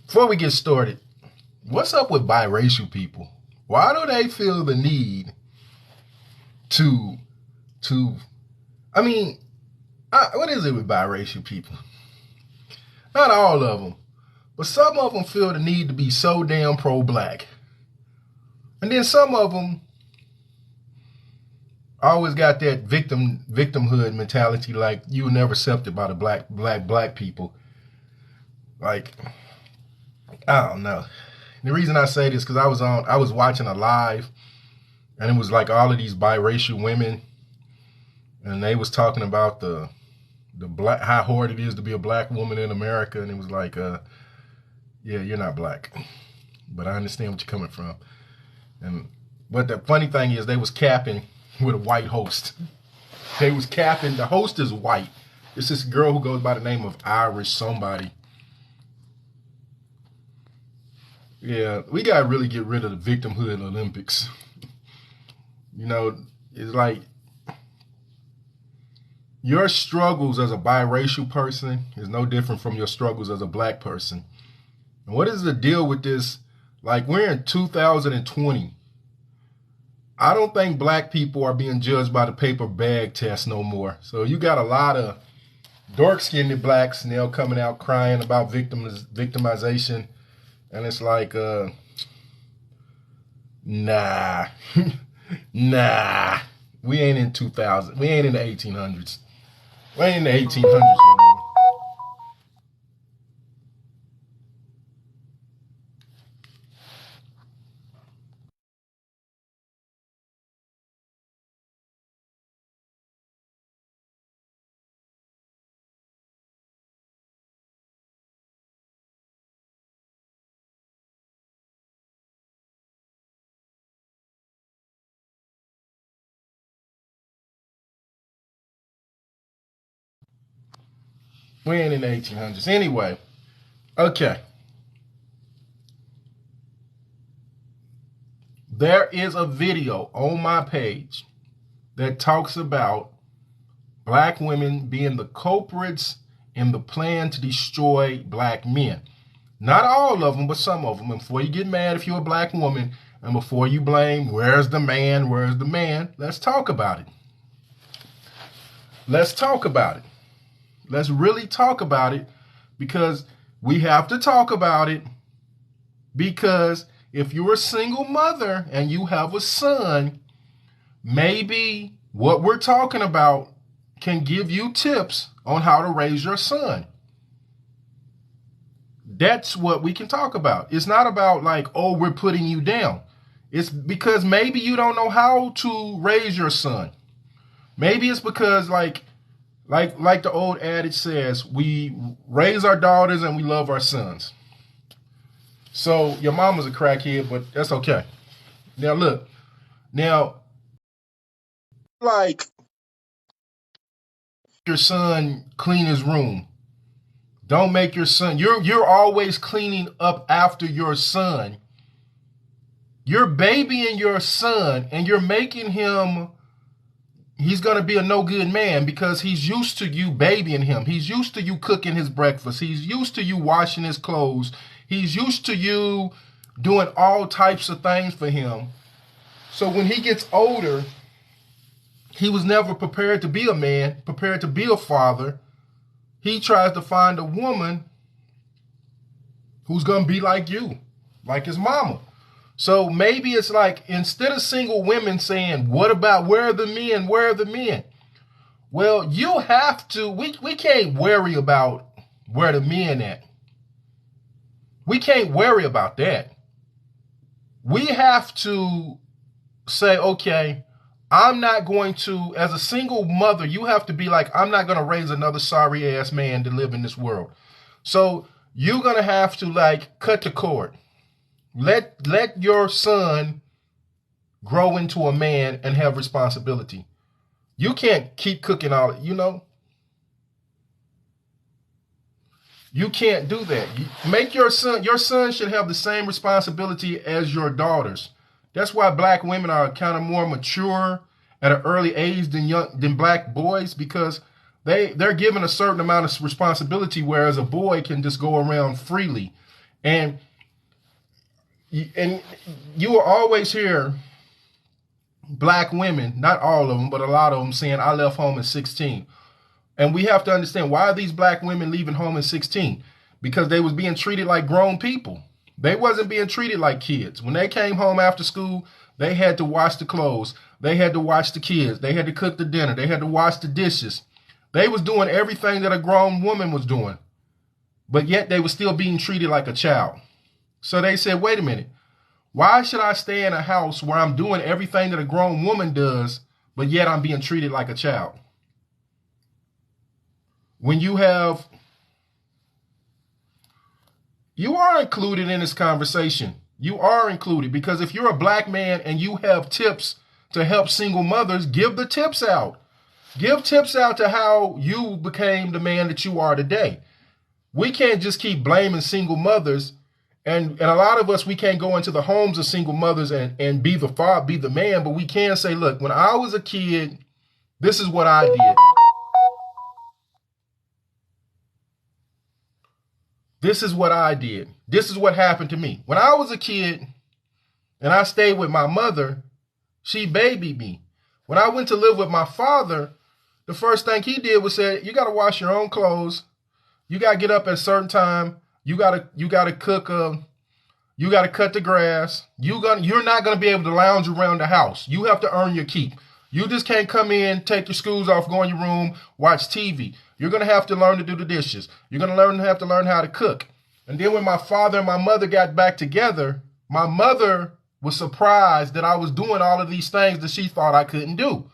Before we get started, what's up with biracial people? Why do they feel the need to what is it with biracial people? Not all of them, but some of them feel the need to be so damn pro-black. And then some of them always got that victimhood mentality, like you were never accepted by the black people. Like, I don't know. The reason I say this because I was watching a live, and it was like all of these biracial women, and they was talking about the black, how hard it is to be a black woman in America, and it was like, yeah, you're not black, but I understand what you're coming from. But the funny thing is, they was capping with a white host. They was capping. The host is white. It's this girl who goes by the name of Irish somebody. Yeah, we gotta really get rid of the victimhood Olympics. You know, it's like your struggles as a biracial person is no different from your struggles as a black person. And what is the deal with this? Like, we're in 2020. I don't think black people are being judged by the paper bag test no more. So you got a lot of dark-skinned blacks now coming out crying about victimization. And it's like, nah, nah. We ain't in 2000. We ain't in the 1800s. We ain't in the 1800s no more. We ain't in the 1800s. Anyway, okay. There is a video on my page that talks about black women being the culprits in the plan to destroy black men. Not all of them, but some of them. And before you get mad if you're a black woman, and before you blame, where's the man, let's talk about it. Let's talk about it. Let's really talk about it, because we have to talk about it, because if you're a single mother and you have a son, maybe what we're talking about can give you tips on how to raise your son. That's what we can talk about. It's not about like, oh, we're putting you down. It's because maybe you don't know how to raise your son. Maybe it's because like the old adage says, we raise our daughters and we love our sons. So your mama's a crackhead, but that's okay. Now look, like your son clean his room. Don't make your son, you're always cleaning up after your son. You're babying your son and you're making him, he's going to be a no good man because he's used to you babying him. He's used to you cooking his breakfast. He's used to you washing his clothes. He's used to you doing all types of things for him. So when he gets older, he was never prepared to be a man, prepared to be a father. He tries to find a woman who's going to be like you, like his mama. So maybe it's like, instead of single women saying, what about, where are the men? Where are the men? Well, you have to, we can't worry about where the men at. We can't worry about that. We have to say, okay, I'm not going to, as a single mother, you have to be like, I'm not going to raise another sorry ass man to live in this world. So you're going to have to like cut the cord. Let your son grow into a man and have responsibility. You can't keep cooking all, You can't do that. Make your son should have the same responsibility as your daughters. That's why black women are kind of more mature at an early age than black boys, because They're given a certain amount of responsibility, whereas a boy can just go around freely. And you will always hear black women, not all of them, but a lot of them saying, I left home at 16. And we have to understand, why are these black women leaving home at 16? Because they was being treated like grown people. They wasn't being treated like kids. When they came home after school, they had to wash the clothes. They had to watch the kids. They had to cook the dinner. They had to wash the dishes. They was doing everything that a grown woman was doing. But yet they were still being treated like a child. So they said, wait a minute. Why should I stay in a house where I'm doing everything that a grown woman does, but yet I'm being treated like a child? When you are included in this conversation. You are included, because if you're a black man and you have tips to help single mothers, give the tips out. Give tips out to how you became the man that you are today. We can't just keep blaming single mothers. And a lot of us, we can't go into the homes of single mothers and be the father, be the man, but we can say, look, when I was a kid, this is what I did. This is what I did. This is what happened to me. When I was a kid and I stayed with my mother, she babied me. When I went to live with my father, the first thing he did was say, you got to wash your own clothes. You got to get up at a certain time. You got to cook. You got to cut the grass. You're not going to be able to lounge around the house. You have to earn your keep. You just can't come in, take your shoes off, go in your room, watch TV. You're going to have to learn to do the dishes. You're going to have to learn how to cook. And then when my father and my mother got back together, my mother was surprised that I was doing all of these things that she thought I couldn't do.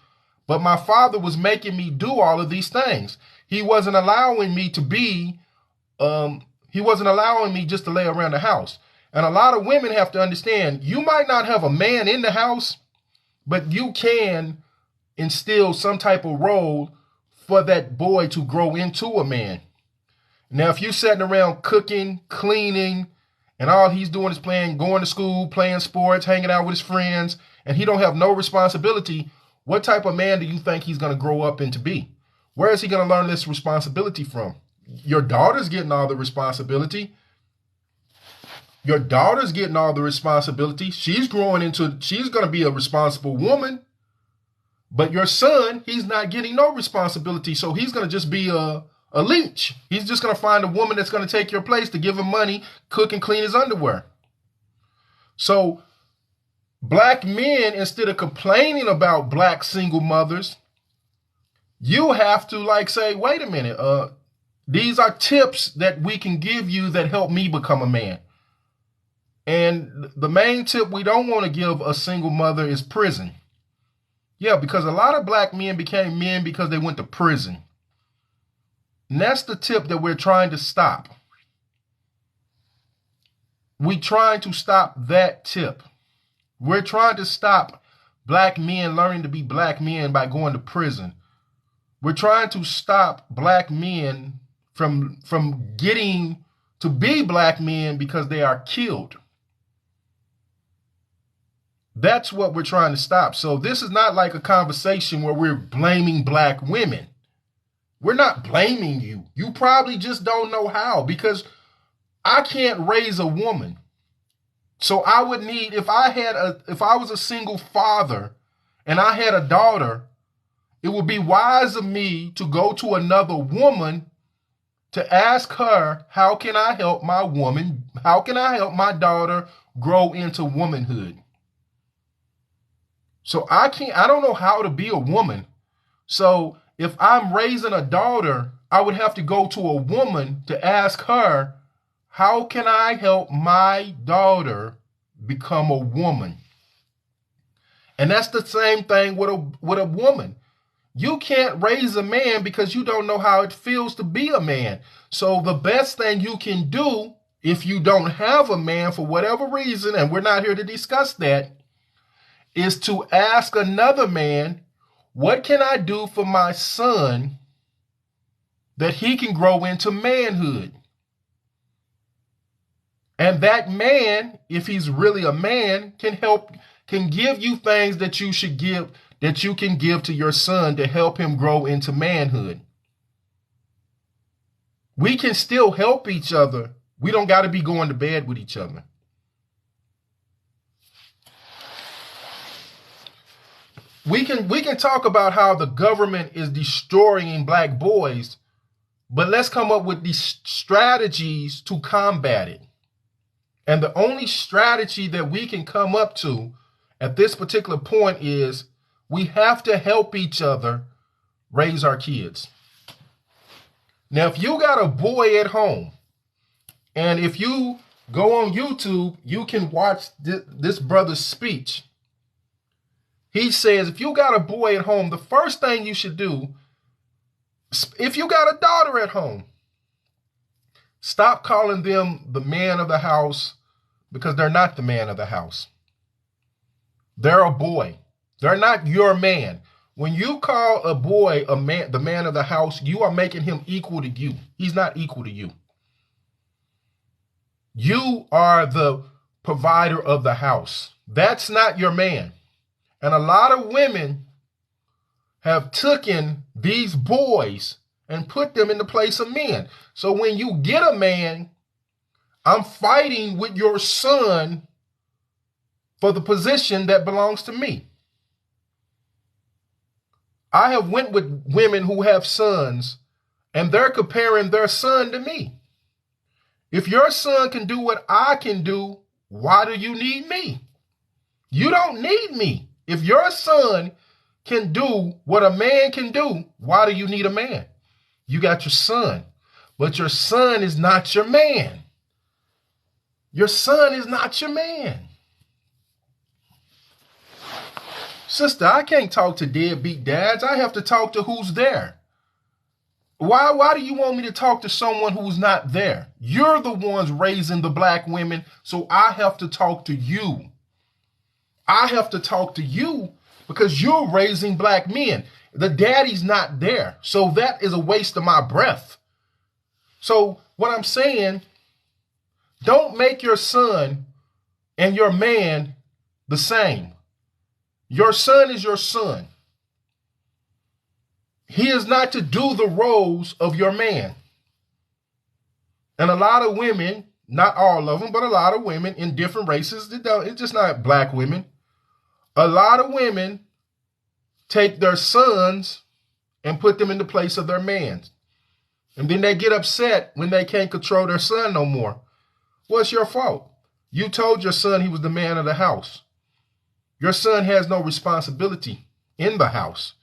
But my father was making me do all of these things. He wasn't allowing me to he wasn't allowing me just to lay around the house. And a lot of women have to understand, you might not have a man in the house, but you can instill some type of role for that boy to grow into a man. Now, if you're sitting around cooking, cleaning, and all he's doing is going to school, playing sports, hanging out with his friends, and he don't have no responsibility, what type of man do you think he's going to grow up into be? Where is he going to learn this responsibility from? Your daughter's getting all the responsibility. Your daughter's getting all the responsibility. She's going to be a responsible woman. But your son, he's not getting no responsibility. So he's going to just be a leech. He's just going to find a woman that's going to take your place to give him money, cook and clean his underwear. So black men, instead of complaining about black single mothers, you have to say, wait a minute, these are tips that we can give you that help me become a man. And the main tip we don't want to give a single mother is prison. Yeah, because a lot of black men became men because they went to prison. And that's the tip that we're trying to stop. We're trying to stop that tip. We're trying to stop black men learning to be black men by going to prison. We're trying to stop black men from getting to be black men because they are killed. That's what we're trying to stop. So this is not like a conversation where we're blaming black women. We're not blaming you. You probably just don't know how, because I can't raise a woman. So I would need, if I was a single father and I had a daughter, it would be wise of me to go to another woman to ask her, how can I help my woman? How can I help my daughter grow into womanhood? So I don't know how to be a woman. So if I'm raising a daughter, I would have to go to a woman to ask her, how can I help my daughter become a woman? And that's the same thing with a woman. You can't raise a man because you don't know how it feels to be a man. So the best thing you can do, if you don't have a man for whatever reason, and we're not here to discuss that, is to ask another man, what can I do for my son that he can grow into manhood? And that man, if he's really a man, can give you things that you can give to your son to help him grow into manhood. We can still help each other. We don't got to be going to bed with each other. We can talk about how the government is destroying black boys, but let's come up with these strategies to combat it. And the only strategy that we can come up to at this particular point is we have to help each other raise our kids. Now, if you got a boy at home, and if you go on YouTube, you can watch this brother's speech. He says, if you got a boy at home, the first thing you should do, if you got a daughter at home, stop calling them the man of the house, because they're not the man of the house. They're a boy. They're not your man. When you call a boy a man, the man of the house, you are making him equal to you. He's not equal to you. You are the provider of the house. That's not your man. And a lot of women have taken these boys and put them in the place of men. So when you get a man, I'm fighting with your son for the position that belongs to me. I have went with women who have sons, and they're comparing their son to me. If your son can do what I can do, why do you need me? You don't need me. If your son can do what a man can do, why do you need a man? You got your son, but your son is not your man. Your son is not your man. Sister, I can't talk to deadbeat dads. I have to talk to who's there. Why do you want me to talk to someone who's not there? You're the ones raising the black women, so I have to talk to you. I have to talk to you because you're raising black men. The daddy's not there, so that is a waste of my breath. So what I'm saying, don't make your son and your man the same. Your son is your son. He is not to do the roles of your man. And a lot of women, not all of them, but a lot of women in different races, it's just not black women. A lot of women take their sons and put them in the place of their mans. And then they get upset when they can't control their son no more. Well, it's your fault. You told your son he was the man of the house. Your son has no responsibility in the house.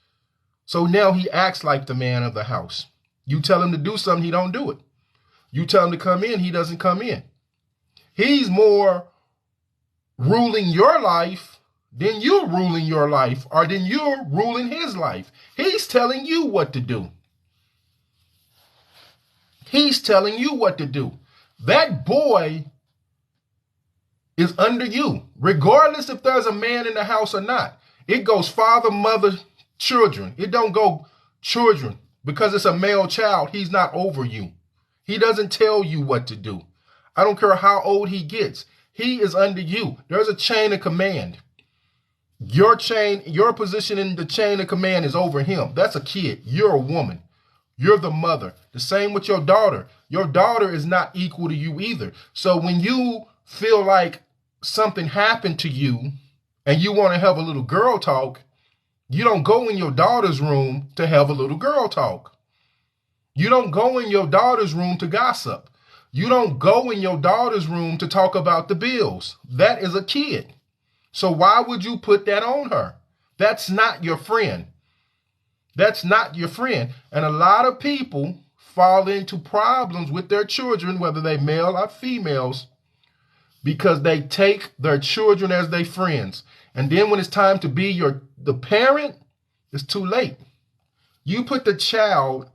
So now he acts like the man of the house. You tell him to do something, he don't do it. You tell him to come in, he doesn't come in. He's more ruling your life than you're ruling your life, or than you're ruling his life. He's telling you what to do. He's telling you what to do. That boy is under you, regardless if there's a man in the house or not. It goes father, mother, children. It don't go children. Because it's a male child, he's not over you. He doesn't tell you what to do. I don't care how old he gets. He is under you. There's a chain of command. Your position in the chain of command is over him. That's a kid. You're a woman. You're the mother. The same with your daughter. Your daughter is not equal to you either. So when you feel like something happened to you and you want to have a little girl talk, you don't go in your daughter's room to have a little girl talk. You don't go in your daughter's room to gossip. You don't go in your daughter's room to talk about the bills. That is a kid. So why would you put that on her? That's not your friend. That's not your friend. And a lot of people fall into problems with their children, whether they male or females, because they take their children as their friends. And then when it's time to be the parent, it's too late. You put the child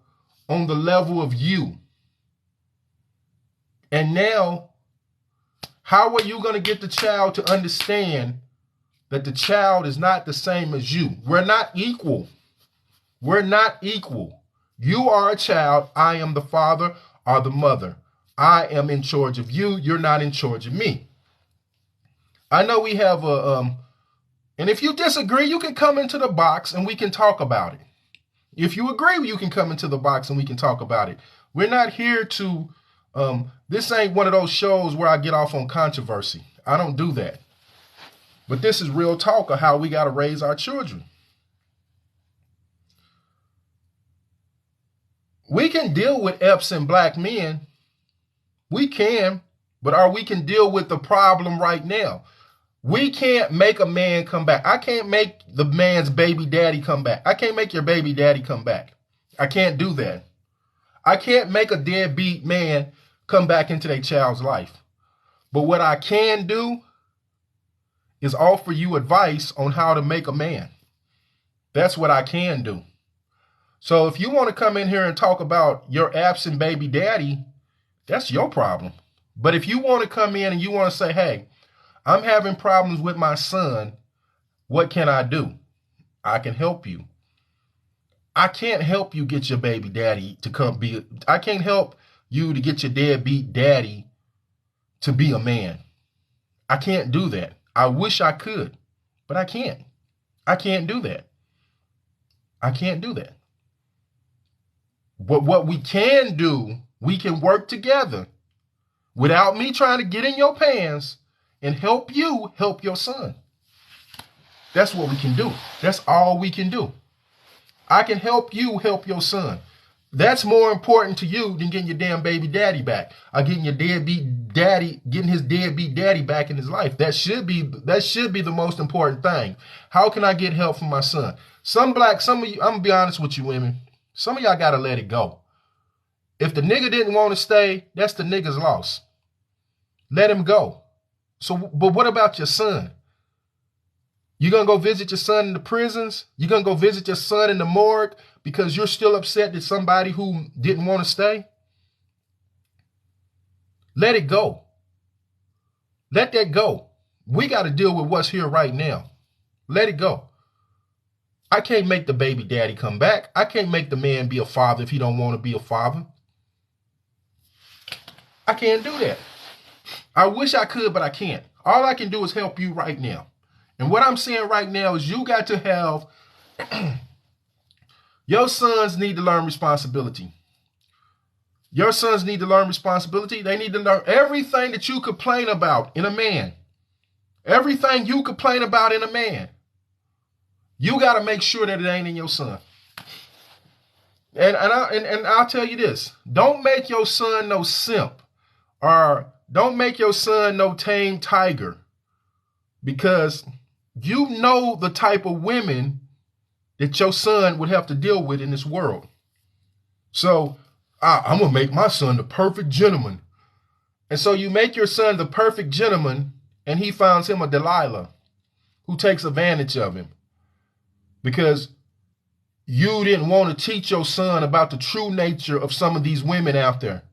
on the level of you. And now, how are you going to get the child to understand that the child is not the same as you? We're not equal. We're not equal. You are a child. I am the father or the mother. I am in charge of you. You're not in charge of me. I know we have and if you disagree, you can come into the box and we can talk about it. If you agree, you can come into the box and we can talk about it. We're not here to, this ain't one of those shows where I get off on controversy. I don't do that. But this is real talk of how we got to raise our children. We can deal with absent black men. We can, but we can deal with the problem right now. We can't make a man come back. I can't make the man's baby daddy come back. I can't make your baby daddy come back. I can't do that. I can't make a deadbeat man come back into their child's life. But what I can do is offer you advice on how to make a man. That's what I can do. So if you want to come in here and talk about your absent baby daddy, that's your problem. But if you want to come in and you want to say, hey, I'm having problems with my son, what can I do? I can help you. I can't help you get your baby daddy to come be, I can't help you to get your deadbeat daddy to be a man. I can't do that. I wish I could, but I can't. I can't do that. I can't do that. But what we can do, we can work together without me trying to get in your pants and help you help your son. That's what we can do. That's all we can do. I can help you help your son. That's more important to you than getting your damn baby daddy back, or getting your deadbeat daddy, getting his deadbeat daddy back in his life. That should be the most important thing. How can I get help from my son? Some of you, I'm gonna be honest with you women, some of y'all gotta let it go. If the nigga didn't want to stay, that's the nigga's loss. Let him go. So, but what about your son? You gonna go visit your son in the prisons? You gonna go visit your son in the morgue because you're still upset that somebody who didn't want to stay? Let it go. Let that go. We got to deal with what's here right now. Let it go. I can't make the baby daddy come back. I can't make the man be a father if he don't want to be a father. I can't do that. I wish I could, but I can't. All I can do is help you right now. And what I'm saying right now is you got to have, your sons need to learn responsibility. Your sons need to learn responsibility. They need to learn everything that you complain about in a man. Everything you complain about in a man. You got to make sure that it ain't in your son. And I'll tell you this. Don't make your son no simp, or don't make your son no tame tiger, because you know the type of women that your son would have to deal with in this world. So I'm going to make my son the perfect gentleman. And so you make your son the perfect gentleman, and he finds him a Delilah who takes advantage of him because you didn't want to teach your son about the true nature of some of these women out there.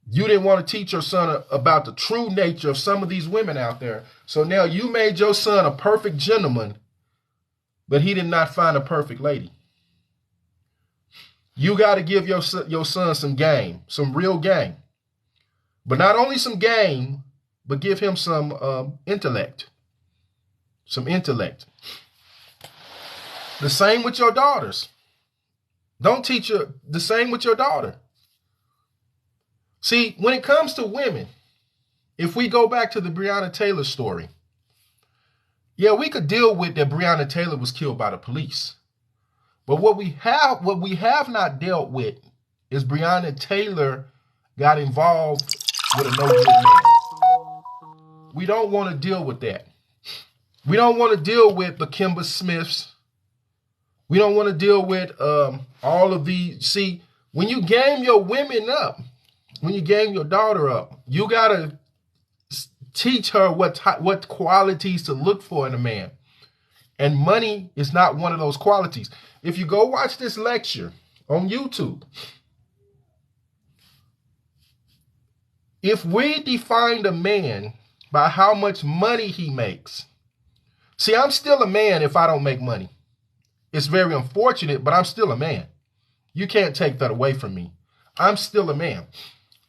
You didn't want to teach your son about the true nature of some of these women out there. So now you made your son a perfect gentleman, but he did not find a perfect lady. You got to give your son some game, some real game. But not only some game, but give him some intellect. Some intellect. The same with your daughters. Don't teach her the same with your daughter. See, when it comes to women, if we go back to the Breonna Taylor story, yeah, we could deal with that Breonna Taylor was killed by the police. But what we have not dealt with is Breonna Taylor got involved with a no good man. We don't want to deal with that. We don't want to deal with the Kimber Smiths. We don't want to deal with all of these. See, when you game your women up, when you game your daughter up, you got to teach her what qualities to look for in a man. And money is not one of those qualities. If you go watch this lecture on YouTube, if we defined a man by how much money he makes, see, I'm still a man if I don't make money. It's very unfortunate, but I'm still a man. You can't take that away from me. I'm still a man.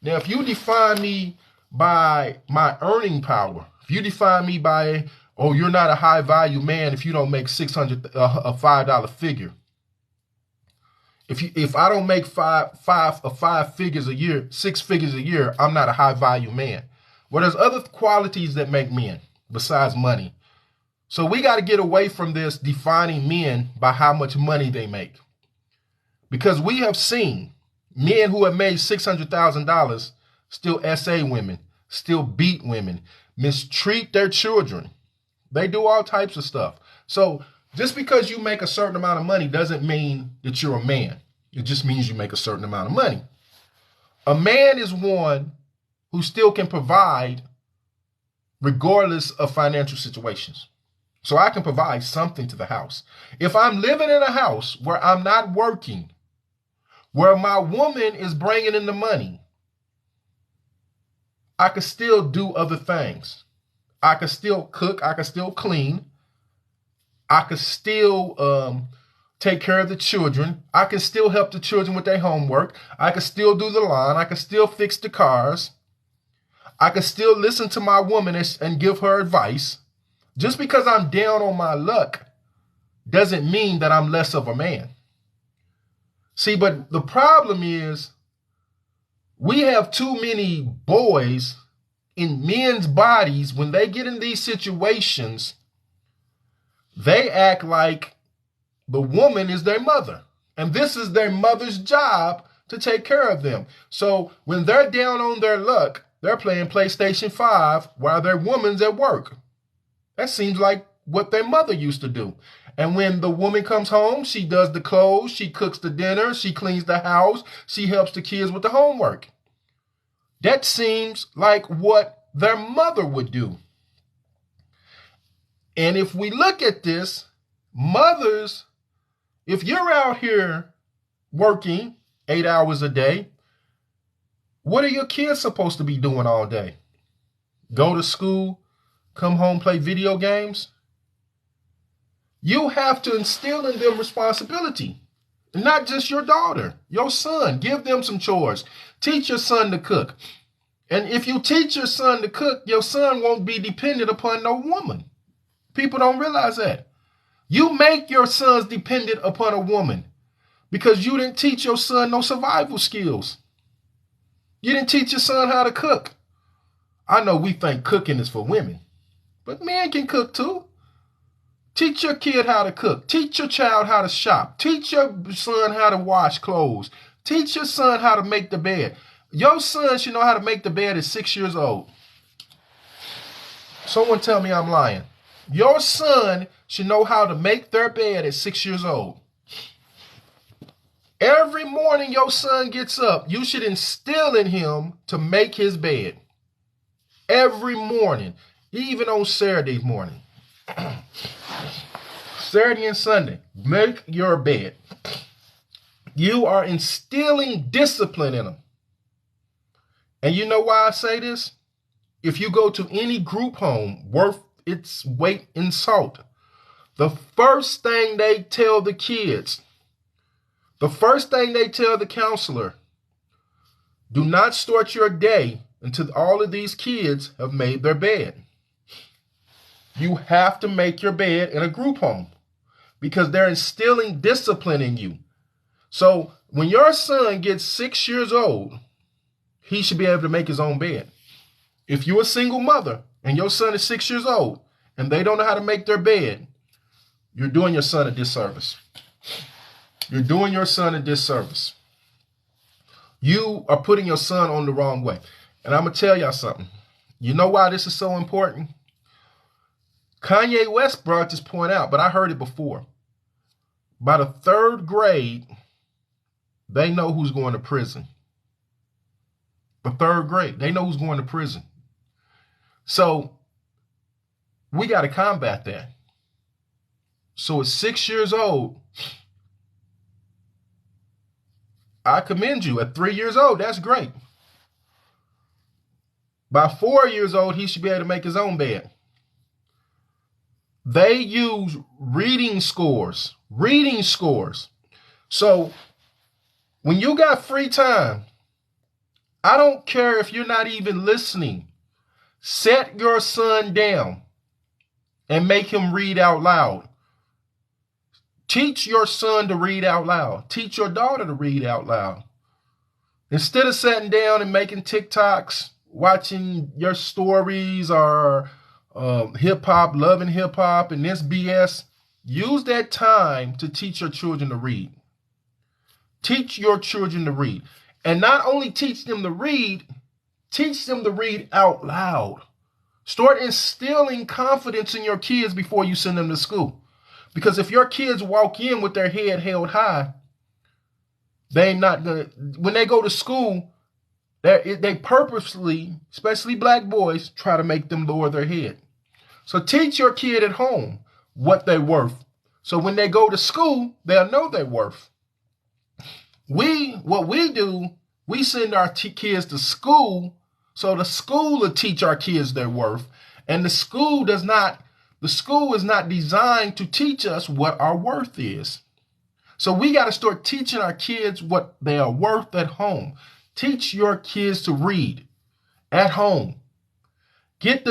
Now, if you define me by my earning power, if you define me by, oh, you're not a high value man if you don't make $600, a $5 figure. If I don't make five figures a year, 6 figures a year, I'm not a high value man. Well, there's other qualities that make men besides money. So we got to get away from this defining men by how much money they make. Because we have seen men who have made $600,000 still SA women, still beat women, mistreat their children. They do all types of stuff. So just because you make a certain amount of money doesn't mean that you're a man. It just means you make a certain amount of money. A man is one who still can provide regardless of financial situations. So I can provide something to the house. If I'm living in a house where I'm not working, where my woman is bringing in the money, I can still do other things. I can still cook. I can still clean. I can still take care of the children. I can still help the children with their homework. I can still do the lawn. I can still fix the cars. I can still listen to my woman and give her advice. Just because I'm down on my luck doesn't mean that I'm less of a man. See, but the problem is we have too many boys in men's bodies. When they get in these situations, they act like the woman is their mother. And this is their mother's job to take care of them. So when they're down on their luck, they're playing PlayStation 5 while their woman's at work. That seems like what their mother used to do. And when the woman comes home, she does the clothes, she cooks the dinner, she cleans the house, she helps the kids with the homework. That seems like what their mother would do. And if we look at this, mothers, if you're out here working 8 hours a day, what are your kids supposed to be doing all day? Go to school, come home, play video games? You have to instill in them responsibility. Not just your daughter, your son. Give them some chores. Teach your son to cook. And if you teach your son to cook, your son won't be dependent upon no woman. People don't realize that. You make your sons dependent upon a woman because you didn't teach your son no survival skills. You didn't teach your son how to cook. I know we think cooking is for women, but men can cook too. Teach your kid how to cook. Teach your child how to shop. Teach your son how to wash clothes. Teach your son how to make the bed. Your son should know how to make the bed at 6 years old. Someone tell me I'm lying. Your son should know how to make their bed at 6 years old. Every morning your son gets up, you should instill in him to make his bed. Every morning, even on Saturday morning. Saturday and Sunday, make your bed. You are instilling discipline in them. And you know why I say this? If you go to any group home worth its weight in salt, the first thing they tell the kids, the first thing they tell the counselor, do not start your day until all of these kids have made their bed. You have to make your bed in a group home because they're instilling discipline in you. So when your son gets 6 years old, he should be able to make his own bed. If you're a single mother and your son is 6 years old and they don't know how to make their bed, you're doing your son a disservice. You're doing your son a disservice. You are putting your son on the wrong way. And I'm going to tell y'all something. You know why this is so important? Kanye West brought this point out, but I heard it before. By the 3rd grade, they know who's going to prison. The 3rd grade, they know who's going to prison. So we got to combat that. So at 6 years old, I commend you. At 3 years old, that's great. By 4 years old, he should be able to make his own bed. They use reading scores. Reading scores. So when you got free time, I don't care if you're not even listening. Set your son down and make him read out loud. Teach your son to read out loud. Teach your daughter to read out loud. Instead of sitting down and making TikToks, watching your stories or hip hop, loving hip hop and this BS, use that time to teach your children to read. Teach your children to read. And not only teach them to read out loud. Start instilling confidence in your kids before you send them to school. Because if your kids walk in with their head held high, they ain't not gonna, when they go to school, they purposely, especially black boys, try to make them lower their head. So teach your kid at home what they're worth. So when they go to school, they'll know their worth. What we do, we send our kids to school, so the school will teach our kids their worth. And the school is not designed to teach us what our worth is. So we got to start teaching our kids what they are worth at home. Teach your kids to read at home. Get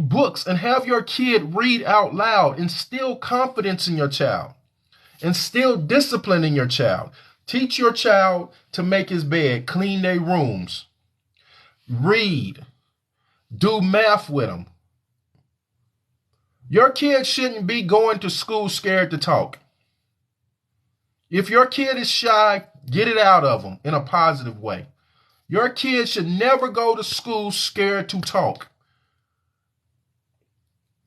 books and have your kid read out loud. Instill confidence in your child. Instill discipline in your child. Teach your child to make his bed, clean their rooms, read, do math with them. Your kid shouldn't be going to school scared to talk. If your kid is shy, get it out of them in a positive way. Your kid should never go to school scared to talk.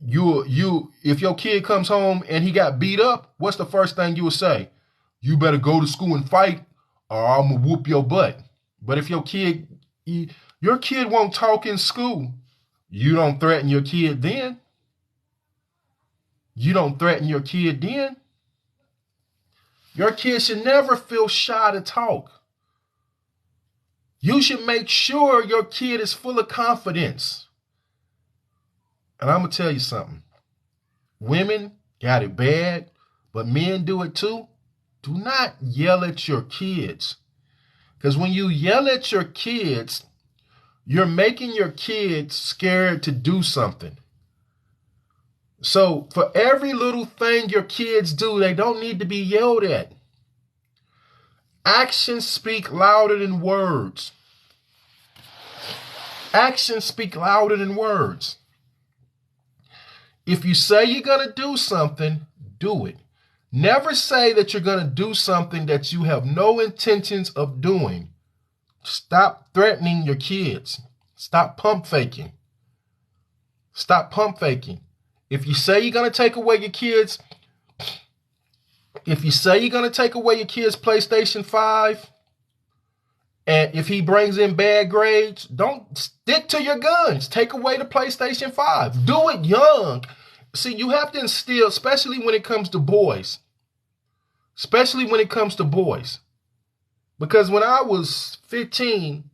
If your kid comes home and he got beat up, what's the first thing you will say? You better go to school and fight or I'm going to whoop your butt. But if your kid won't talk in school, you don't threaten your kid then. You don't threaten your kid then. Your kid should never feel shy to talk. You should make sure your kid is full of confidence. And I'm going to tell you something. Women got it bad, but men do it too. Do not yell at your kids. Because when you yell at your kids, you're making your kids scared to do something. So for every little thing your kids do, they don't need to be yelled at. Actions speak louder than words. Actions speak louder than words. If you say you're going to do something, do it. Never say that you're going to do something that you have no intentions of doing. Stop threatening your kids. Stop pump faking. Stop pump faking. If you say you're going to take away your kids, PlayStation 5, and if he brings in bad grades, don't stick to your guns. Take away the PlayStation 5. Do it young. See, you have to instill, especially when it comes to boys. Because when I was 15,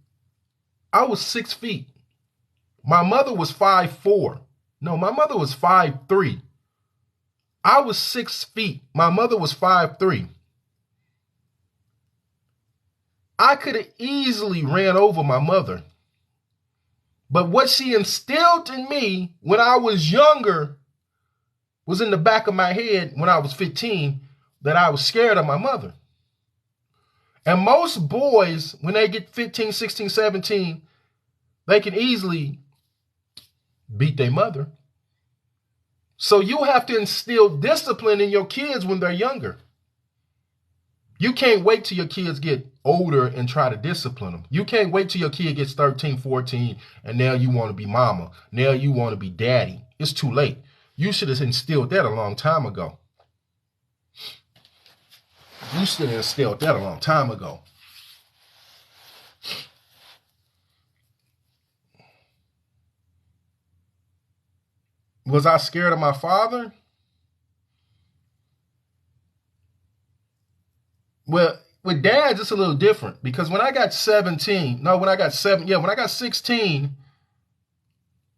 I was 6 feet. My mother was 5'4". No, my mother was 5'3". I was 6 feet. My mother was 5'3". I could have easily ran over my mother. But what she instilled in me when I was younger was in the back of my head when I was 15, that I was scared of my mother. And most boys, when they get 15, 16, 17, they can easily beat their mother. So you have to instill discipline in your kids when they're younger. You can't wait till your kids get older and try to discipline them. You can't wait till your kid gets 13, 14, and now you want to be mama. Now you want to be daddy. It's too late. You should have instilled that a long time ago. Was I scared of my father? Well, with dads, it's a little different because when I got 16,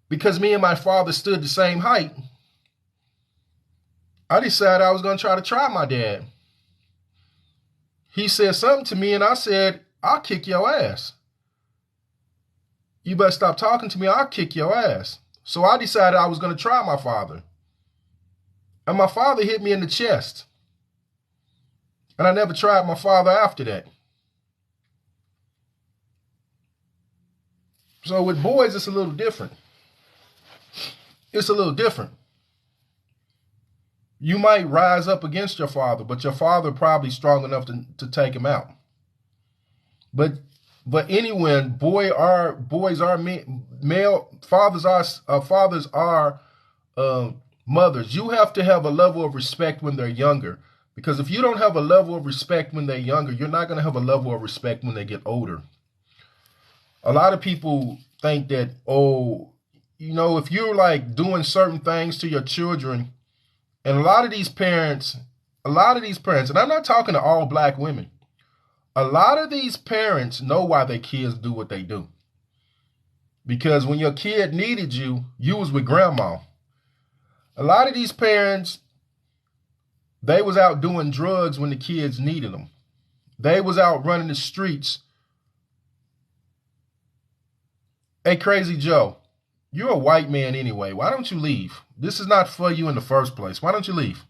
because me and my father stood the same height, I decided I was going to try my dad. He said something to me and I said, I'll kick your ass. You better stop talking to me, I'll kick your ass. So I decided I was going to try my father. And my father hit me in the chest. And I never tried my father after that. So with boys, it's a little different. It's a little different. You might rise up against your father, but your father probably strong enough to take him out. But anyway, boys are male fathers are mothers. You have to have a level of respect when they're younger, because if you don't have a level of respect when they're younger, you're not going to have a level of respect when they get older. A lot of people think that, if you're like doing certain things to your children, and a lot of these parents, and I'm not talking to all black women, a lot of these parents know why their kids do what they do. Because when your kid needed you, you was with grandma. A lot of these parents, they was out doing drugs when the kids needed them. They was out running the streets. Hey, Crazy Joe, you're a white man anyway. Why don't you leave? This is not for you in the first place. Why don't you leave?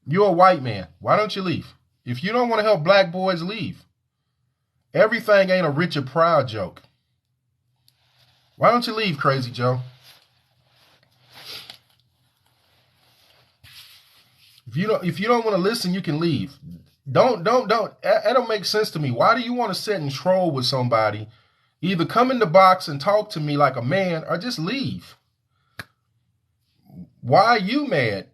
You're a white man. Why don't you leave? If you don't want to help black boys, leave. Everything ain't a Richard Pryor joke. Why don't you leave, Crazy Joe? If you don't want to listen, you can leave. Don't. That don't make sense to me. Why do you want to sit and troll with somebody? Either come in the box and talk to me like a man, or just leave. Why are you mad?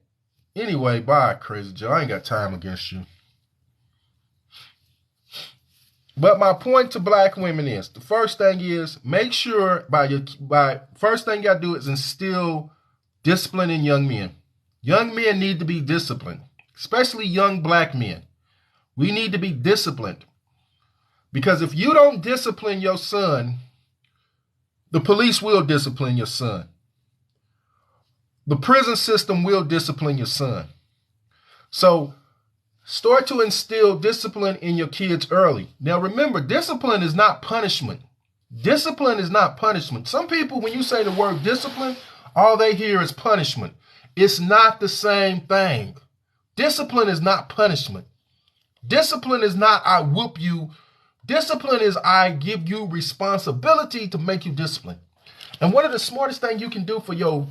Anyway, bye, Crazy Joe. I ain't got time against you. But my point to black women is, the first thing is, make sure first thing you gotta do is instill discipline in young men. Young men need to be disciplined, especially young black men. We need to be disciplined. Because if you don't discipline your son, the police will discipline your son. The prison system will discipline your son. So start to instill discipline in your kids early. Now remember, discipline is not punishment. Discipline is not punishment. Some people, when you say the word discipline, all they hear is punishment. It's not the same thing. Discipline is not punishment. Discipline is not I whoop you. Discipline is I give you responsibility to make you disciplined. And one of the smartest things you can do for your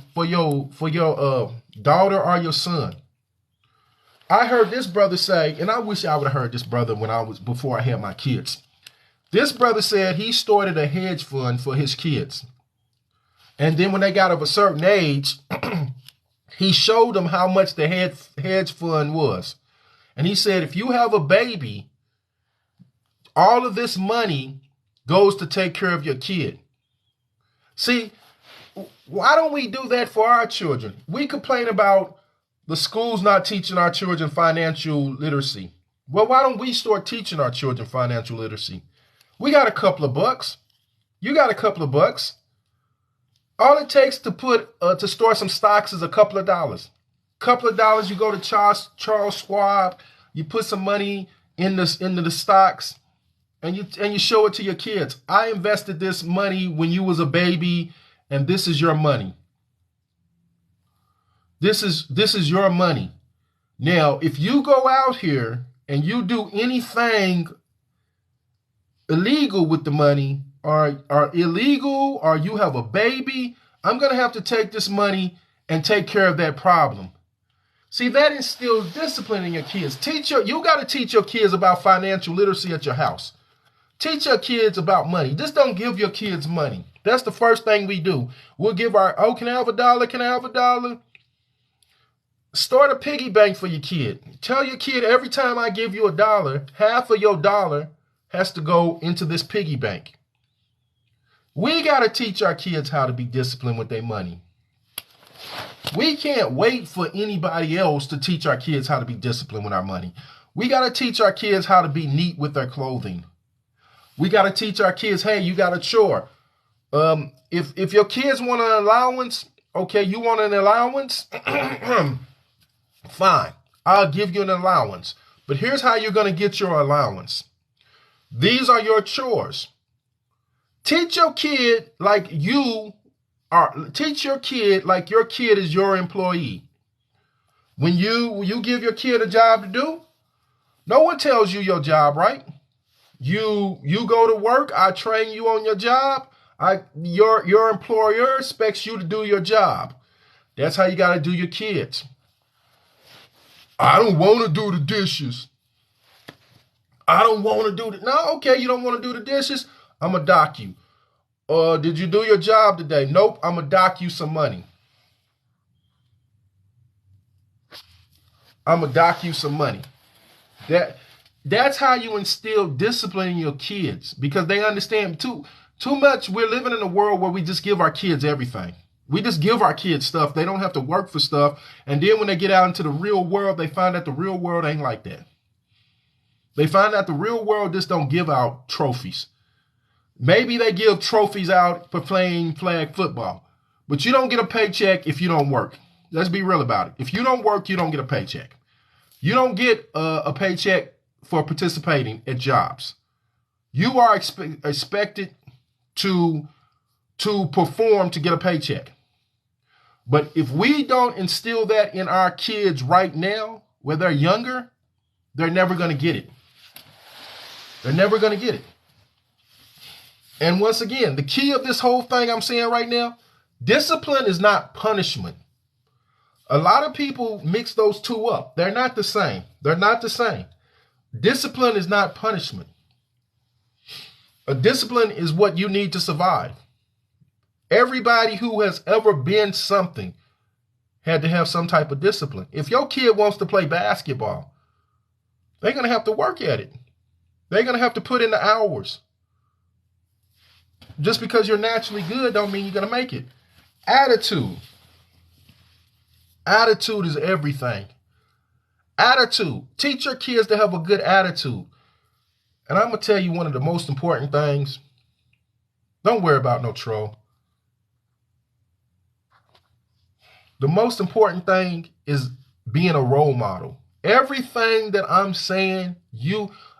daughter or your son. I heard this brother say, and I wish I would have heard this brother before I had my kids. This brother said he started a hedge fund for his kids. And then when they got of a certain age, he showed them how much the hedge fund was. And he said, if you have a baby, all of this money goes to take care of your kid. See, why don't we do that for our children? We complain about the schools not teaching our children financial literacy. Well, why don't we start teaching our children financial literacy? We got a couple of bucks. You got a couple of bucks. All it takes to store some stocks is a couple of dollars. Couple of dollars, you go to Charles Schwab, you put some money into the stocks, and you show it to your kids. I invested this money when you was a baby, and this is your money. This is your money. Now, if you go out here and you do anything illegal with the money, or illegal, or you have a baby, I'm going to have to take this money and take care of that problem. See, that instills discipline in your kids. You got to teach your kids about financial literacy at your house. Teach your kids about money. Just don't give your kids money. That's the first thing we do. We'll give can I have $1? Can I have $1? Start a piggy bank for your kid. Tell your kid every time I give you $1, half of your dollar has to go into this piggy bank. We got to teach our kids how to be disciplined with their money. We can't wait for anybody else to teach our kids how to be disciplined with our money. We got to teach our kids how to be neat with their clothing. We got to teach our kids, hey, you got a chore. If your kids want an allowance, okay, you want an allowance? Fine, I'll give you an allowance. But here's how you're going to get your allowance. These are your chores. Teach your kid like your kid is your employee. When you give your kid a job to do, No one tells you your job, right? You go to work, I train you on your job. Your employer expects you to do your job. That's how you got to do your kids. I don't want to do the dishes. I don't want to do the... No, okay, you don't want to do the dishes? I'm going to dock you. Did you do your job today? Nope, I'm going to dock you some money. I'm going to dock you some money. That's how you instill discipline in your kids, because they understand too much. We're living in a world where we just give our kids everything. We just give our kids stuff. They don't have to work for stuff. And then when they get out into the real world, they find that the real world ain't like that. They find out the real world just don't give out trophies. Maybe they give trophies out for playing flag football, but you don't get a paycheck if you don't work. Let's be real about it. If you don't work, you don't get a paycheck. You don't get a paycheck for participating at jobs. You are expected to perform to get a paycheck. But if we don't instill that in our kids right now, where they're younger, they're never going to get it. They're never going to get it. And once again, the key of this whole thing I'm saying right now, discipline is not punishment. A lot of people mix those two up. They're not the same. They're not the same. Discipline is not punishment. A discipline is what you need to survive. Everybody who has ever been something had to have some type of discipline. If your kid wants to play basketball, they're going to have to work at it. They're going to have to put in the hours. Just because you're naturally good don't mean you're going to make it. Attitude. Attitude is everything. Attitude. Teach your kids to have a good attitude. And I'm going to tell you one of the most important things. Don't worry about no troll. The most important thing is being a role model. Everything that I'm saying,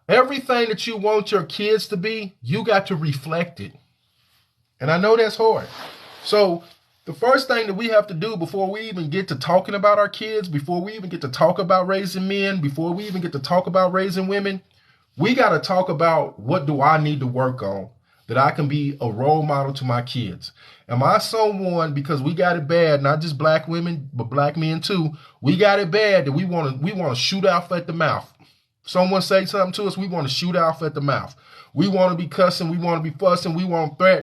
everything that you want your kids to be, you got to reflect it. And I know that's hard. So the first thing that we have to do before we even get to talking about our kids, before we even get to talk about raising men, before we even get to talk about raising women, we got to talk about, what do I need to work on that I can be a role model to my kids? Am I someone, because we got it bad, not just black women, but black men too, we got it bad that we want to shoot off at the mouth. Someone say something to us, we want to shoot off at the mouth. We want to be cussing, we want to be fussing, we want to threaten.